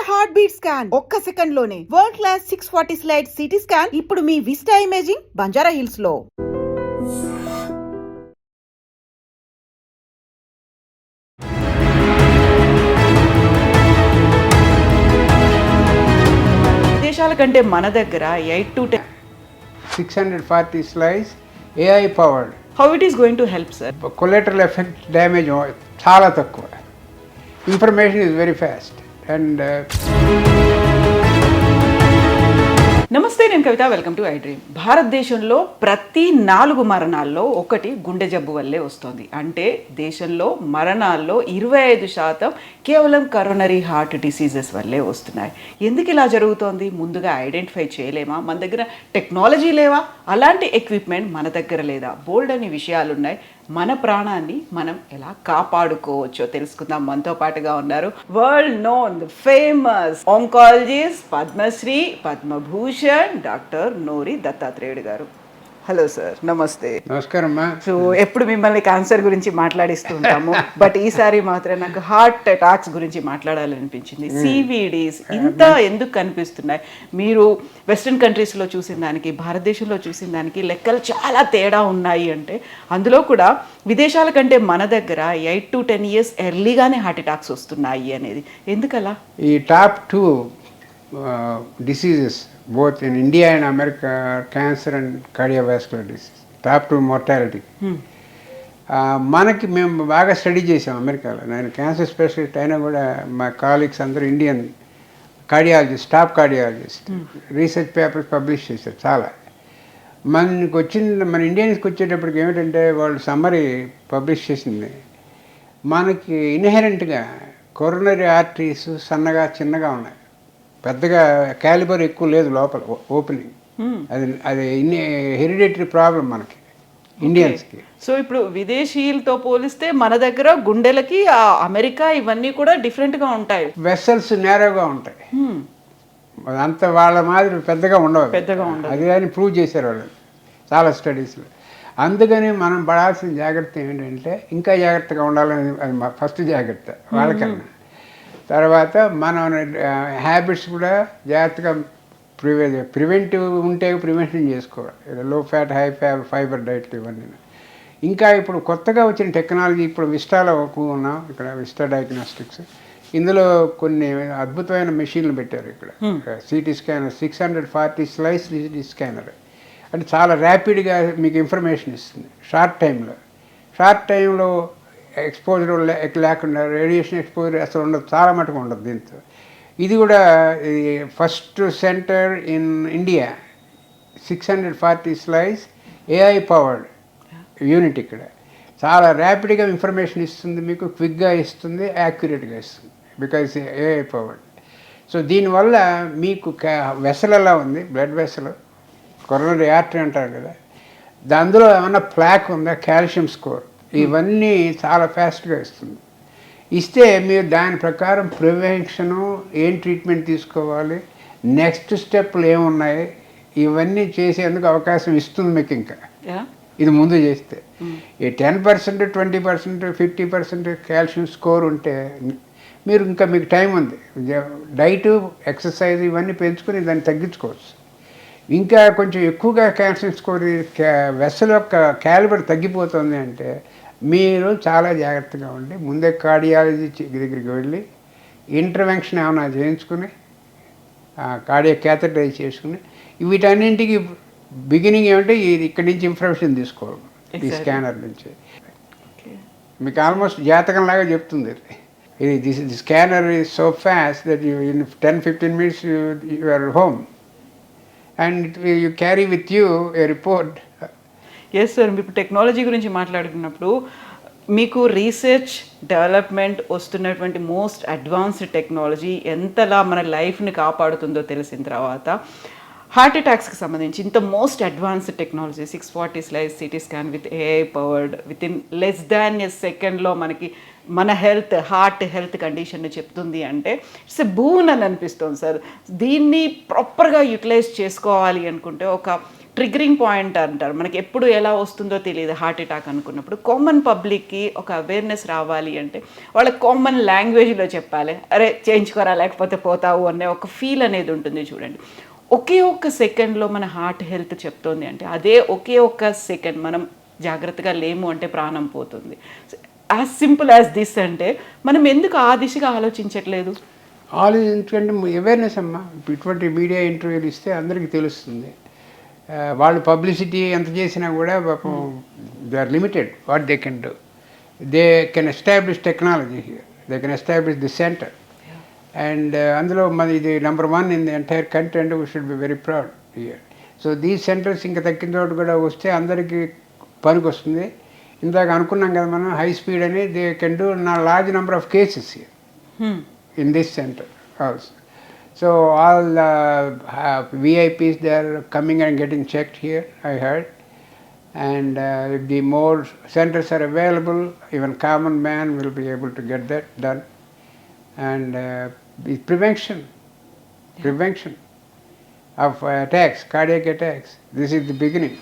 Heart beat scan ఒక్క second లోనే world class 640 slide CT scan ఇప్పుడు మీ విస్టా ఇమేజింగ్ బంజారా హిల్స్ లో. విదేశాల కంటే మన దగ్గర 8 to 10 640 slice AI powered. how it is going to help sir? Collateral effect damage చాలా తక్కువ. Information is very fast and నమస్తే, నేను Kavitha. Welcome to iDream. భారతదేశంలో ప్రతి 4 మరణాల్లో ఒకటి గుండె జబ్బు వల్లే వస్తుంది. అంటే దేశంలో మరణాల్లో 25% కేవలం కరోనరీ హార్ట్ డిసీజెస్ వల్లే వస్తున్నాయి. ఎందుకు ఇలా జరుగుతోంది? ముందుగా ఐడెంటిఫై చేయలేమా? మన దగ్గర టెక్నాలజీ లేవా? అలాంటి ఎక్విప్మెంట్ మన దగ్గర లేదా? బోల్డ్ అని విషయాలు ఉన్నాయి. మన ప్రాణాన్ని మనం ఎలా కాపాడుకోవచ్చో తెలుసుకుందాం. మనతో పాటుగా ఉన్నారు world known famous oncologist, Padma Shri, Padma Bhushan doctor Nori Dattatreyudu గారు. హలో సార్, నమస్తే. నమస్కారం. సో ఎప్పుడు మిమ్మల్ని క్యాన్సర్ గురించి మాట్లాడిస్తూ ఉంటాము, బట్ ఈసారి మాత్రం నాకు హార్ట్ అటాక్స్ గురించి మాట్లాడాలనిపించింది. సివిడీస్ ఇంత ఎందుకు కనిపిస్తున్నాయి? మీరు వెస్ట్రన్ కంట్రీస్లో చూసిన దానికి, భారతదేశంలో చూసిన దానికి లెక్కలు చాలా తేడా ఉన్నాయి. అంటే అందులో కూడా విదేశాల కంటే మన దగ్గర 8 to 10 years ఎర్లీగానే హార్ట్ అటాక్స్ వస్తున్నాయి అనేది ఎందుకలా? ఈ top 2 diseases both in India and America are cancer and cardiovascular disease. Top 2 mortality. మనకి మేము బాగా స్టడీ చేసాం అమెరికాలో. నేను క్యాన్సర్ స్పెషలిస్ట్ అయినా కూడా మా కాలీగ్స్ అందరూ Indian cardiologist, top cardiologist research papers publish చేశారు చాలా. మన ఇండియన్స్కి వచ్చేటప్పటికి ఏమిటంటే వాళ్ళు సమ్మరీ పబ్లిష్ చేసింది, మనకి ఇన్హెరెంట్గా కొరోనరీ ఆర్టరీస్ సన్నగా చిన్నగా ఉన్నాయి, పెద్దగా క్యాలిబర్ ఎక్కువ లేదు లోపల ఓపెనింగ్. అది హెరిడిటరీ ప్రాబ్లం మనకి ఇండియన్స్కి. సో ఇప్పుడు విదేశీయులతో పోలిస్తే మన దగ్గర గుండెలకి అమెరికా ఇవన్నీ కూడా డిఫరెంట్గా ఉంటాయి. వెసల్స్ నేరోగా ఉంటాయి, అంత వాళ్ళ మాదిరి పెద్దగా ఉండవు. అది కానీ ప్రూవ్ చేశారు వాళ్ళు చాలా స్టడీస్లో. అందుకని మనం పడాల్సిన జాగ్రత్త ఏంటంటే ఇంకా జాగ్రత్తగా ఉండాలని, అది మా ఫస్ట్ జాగ్రత్త వాళ్ళకన్నా. తర్వాత మనం హ్యాబిట్స్ కూడా జాగ్రత్తగా ప్రివెంటివ్ ఉంటే ప్రివెన్షన్ చేసుకోవాలి. లో ఫ్యాట్, హై ఫైబర్ డైట్లు ఇవన్నీ. ఇంకా ఇప్పుడు కొత్తగా వచ్చిన టెక్నాలజీ, ఇప్పుడు విస్టాలో ఉన్నాం ఇక్కడ, విస్టా డయాగ్నోస్టిక్స్. ఇందులో కొన్ని అద్భుతమైన మెషిన్లు పెట్టారు ఇక్కడ. City scanner, 640 slice city scanner. అంటే చాలా ర్యాపిడ్గా మీకు ఇన్ఫర్మేషన్ ఇస్తుంది షార్ట్ టైంలో ఎక్స్పోజర్ లేకుండా, రేడియేషన్ ఎక్స్పోజర్ అసలు ఉండదు, చాలా మటుకు ఉండదు దీంతో. ఇది కూడా first centre in India 640 slice AI powered unit. ఇక్కడ చాలా ర్యాపిడ్గా ఇన్ఫర్మేషన్ ఇస్తుంది, మీకు క్విక్గా ఇస్తుంది, యాక్యురేట్గా ఇస్తుంది, బికాజ్ AI పవర్డ్. సో దీనివల్ల మీకు వెసల్ ఎలా ఉంది, బ్లడ్ వెసల్, కొరోనరీ ఆర్టరీ అంటారు కదా, అందులో ఏమన్నా ప్లాక్ ఉందా, కాల్షియం స్కోర్, ఇవన్నీ చాలా ఫాస్ట్గా ఇస్తే మీరు దాని ప్రకారం ప్రివెన్షను, ఏం ట్రీట్మెంట్ తీసుకోవాలి, నెక్స్ట్ స్టెప్లు ఏమున్నాయి, ఇవన్నీ చేసేందుకు అవకాశం ఇస్తుంది మీకు. ఇంకా ఇది ముందు చేస్తే ఈ 10%, 20%, 50% కాల్షియం స్కోర్ ఉంటే మీకు టైం ఉంది. డైటు, ఎక్సర్సైజ్ ఇవన్నీ పెంచుకొని దాన్ని తగ్గించుకోవచ్చు. ఇంకా కొంచెం ఎక్కువగా కాల్షియం స్కోర్, వెసల్ యొక్క క్యాలిబర్ తగ్గిపోతుంది అంటే మీరు చాలా జాగ్రత్తగా ఉండి ముందే కార్డియాలజీ దగ్గరికి వెళ్ళి ఇంటర్వెన్షన్ ఏమైనా చేయించుకుని, కార్డియాక్ క్యాథటరైజ్ చేసుకుని, వీటన్నింటికి బిగినింగ్ ఏమంటే ఇక్కడి నుంచి ఇన్ఫర్మేషన్ తీసుకోవాలి ఈ స్కానర్ నుంచి. మీకు ఆల్మోస్ట్ జాతకంలాగా చెప్తుంది ఇది. The scanner is so fast that you in 10-15 minutes you are home and you carry with you a report. Yes sir, ఇప్పుడు టెక్నాలజీ గురించి మాట్లాడుకున్నప్పుడు మీకు రీసెర్చ్ డెవలప్మెంట్ వస్తున్నటువంటి మోస్ట్ అడ్వాన్స్డ్ టెక్నాలజీ ఎంతలా మన లైఫ్ని కాపాడుతుందో తెలిసిన తర్వాత హార్ట్ అటాక్స్కి సంబంధించి ఇంత most advanced technology 640 slice CT scan with AI powered within less than a సెకండ్లో మనకి మన హార్ట్ హెల్త్ కండిషన్ని చెప్తుంది అంటే ఇట్స్ ఎ బూన్ అని అనిపిస్తుంది సార్. దీన్ని ప్రాపర్గా యూటిలైజ్ చేసుకోవాలి అనుకుంటే ఒక ట్రిగరింగ్ పాయింట్ అంటారు, మనకి ఎప్పుడు ఎలా వస్తుందో తెలియదు హార్ట్ అటాక్ అనుకున్నప్పుడు. కామన్ పబ్లిక్కి ఒక అవేర్నెస్ రావాలి అంటే వాళ్ళకి కామన్ లాంగ్వేజ్లో చెప్పాలి, అరే చేయించుకోరా లేకపోతే పోతావు అనే ఒక ఫీల్ అనేది ఉంటుంది. చూడండి, ఒకే ఒక్క సెకండ్లో మన హార్ట్ హెల్త్ చెప్తోంది అంటే అదే ఒకే ఒక్క సెకండ్ మనం జాగ్రత్తగా లేము అంటే ప్రాణం పోతుంది. As simple as this. అంటే మనం ఎందుకు ఆ దిశగా ఆలోచించట్లేదు? ఆలోచించండి, అవేర్నెస్ అమ్మా. ఇటువంటి మీడియా ఇంటర్వ్యూలు ఇస్తే అందరికీ తెలుస్తుంది. వాళ్ళు పబ్లిసిటీ ఎంత చేసినా కూడా పాపం they are limited what they can do. They can establish technology here, they can establish the centre. And అందులో మన ఇది number 1 in the entire country and we should be very proud here. So these centres ఇంకా తగ్గిన చోటు కూడా వస్తే అందరికీ పనికి వస్తుంది. ఇందాక అనుకున్నాం కదా మనం హై స్పీడ్ అని, they can do large number of cases here in this center also. So all the VIPs, they are coming and getting checked here, I heard. And if the more centers are available, even common man will be able to get that done. And the prevention of attacks, cardiac attacks. This is the beginning.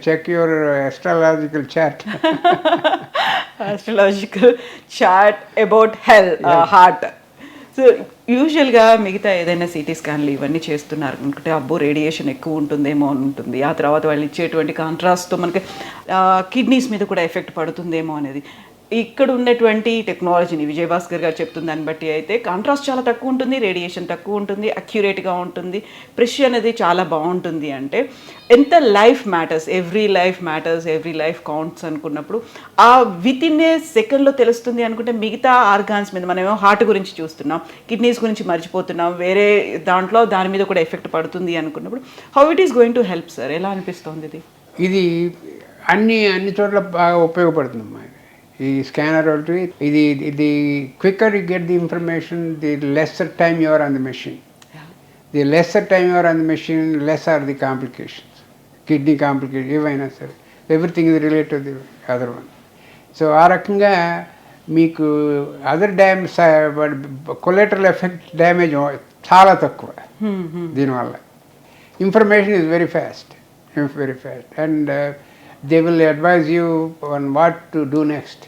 Check your astrological chart. Astrological chart about health, heart. So యూజువల్గా మిగతా ఏదైనా city స్కాన్లు ఇవన్నీ చేస్తున్నారు అనుకుంటే అబ్బో radiation ఎక్కువ ఉంటుందేమో అని ఉంటుంది. ఆ తర్వాత వాళ్ళు ఇచ్చేటువంటి కాంట్రాస్ట్తో మనకి కిడ్నీస్ మీద కూడా ఎఫెక్ట్ పడుతుందేమో అనేది. ఇక్కడ ఉన్నటువంటి టెక్నాలజీని విజయభాస్కర్ గారు చెప్తున్న దాన్ని బట్టి అయితే కాంట్రాస్ట్ చాలా తక్కువ ఉంటుంది, రేడియేషన్ తక్కువ ఉంటుంది, అక్యురేట్గా ఉంటుంది, ప్రెషర్ అనేది చాలా బాగుంటుంది. అంటే ఎంత life matters, every life counts అనుకున్నప్పుడు ఆ విత్ ఇన్ ఏ సెకండ్లో తెలుస్తుంది అనుకుంటే మిగతా ఆర్గాన్స్ మీద మనమేమో హార్ట్ గురించి చూస్తున్నాం, కిడ్నీస్ గురించి మర్చిపోతున్నాం, వేరే దాని మీద కూడా ఎఫెక్ట్ పడుతుంది అనుకున్నప్పుడు how it is going to help sir? ఎలా అనిపిస్తుంది ఇది? ఇది అన్ని చోట్ల బాగా ఉపయోగపడుతుందమ్మా. ఈ స్కానర్ ఒకటి, ఇది quicker you get the information, the lesser time you are on the machine. The lesser time you are on the machine, less are the complications, kidney complication ఏవైనా సరే, ఎవ్రీథింగ్ ఇది related the other one. So ఆ రకంగా మీకు other collateral effect damage చాలా తక్కువ దీనివల్ల. Information is very fast and they will advise you on what to do next,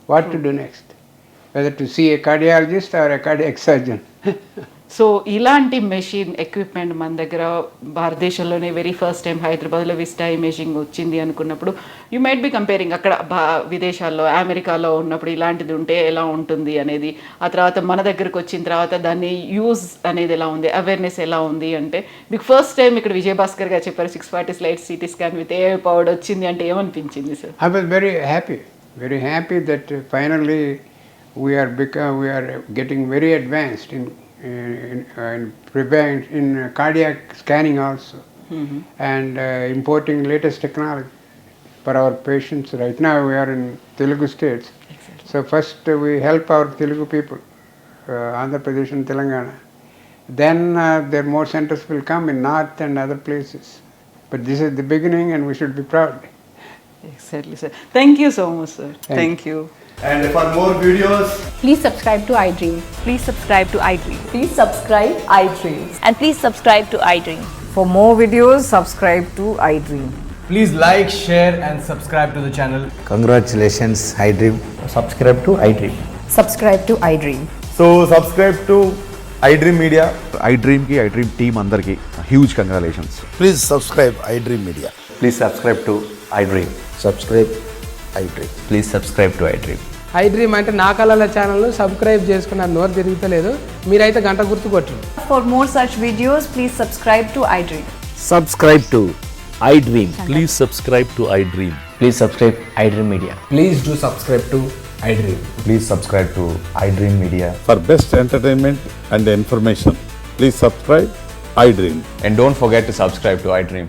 whether to see a cardiologist or a cardiac surgeon. So ఇలాంటి machine equipment మన దగ్గర భారతదేశంలోనే వెరీ ఫస్ట్ టైం హైదరాబాద్లో vista imaging వచ్చింది అనుకున్నప్పుడు you might be comparing అక్కడ విదేశాల్లో అమెరికాలో ఉన్నప్పుడు ఇలాంటిది ఉంటే ఎలా ఉంటుంది అనేది, ఆ తర్వాత మన దగ్గరకు వచ్చిన తర్వాత దాన్ని యూజ్ అనేది ఎలా ఉంది, అవేర్నెస్ ఎలా ఉంది అంటే మీకు ఫస్ట్ టైం ఇక్కడ విజయభాస్కర్ గారు చెప్పారు 640 slides city scan with a powered వచ్చింది అంటే ఏమనిపించింది sir? I was very happy that finally we are getting very advanced in cardiac scanning also, and importing latest technology for our patients. Right now we are in Telugu states. Exactly. So first we help our Telugu people, Andhra Pradesh and Telangana. Then there more centers will come in north and other places. But this is the beginning and we should be proud. Exactly, sir. Thank you so much, sir. Thank you. And for more videos, please subscribe to iDream. Please subscribe to iDream. Please subscribe iDream. And please subscribe to iDream. For more videos, subscribe to iDream. please like, share and subscribe to the channel. Congratulations, iDream. Subscribe to iDream. Subscribe to iDream. So subscribe to iDream Media. iDream ki iDream team andarki huge congratulations. Please subscribe iDream Media. Please subscribe to iDream. Subscribe iDream. Please subscribe to iDream. iDream అంటే నా కళల ఛానల్ను subscribe చేసుకున్న నోరు తిరుగుతలేదు, మీరైతే గంట గుర్తు కొట్టండి. For more such videos, please subscribe to iDream. Subscribe to iDream. Please subscribe to iDream. Please subscribe iDream Media. Please do subscribe to iDream. Please subscribe to iDream Media. For best entertainment and information, please subscribe iDream. And don't forget to subscribe to iDream.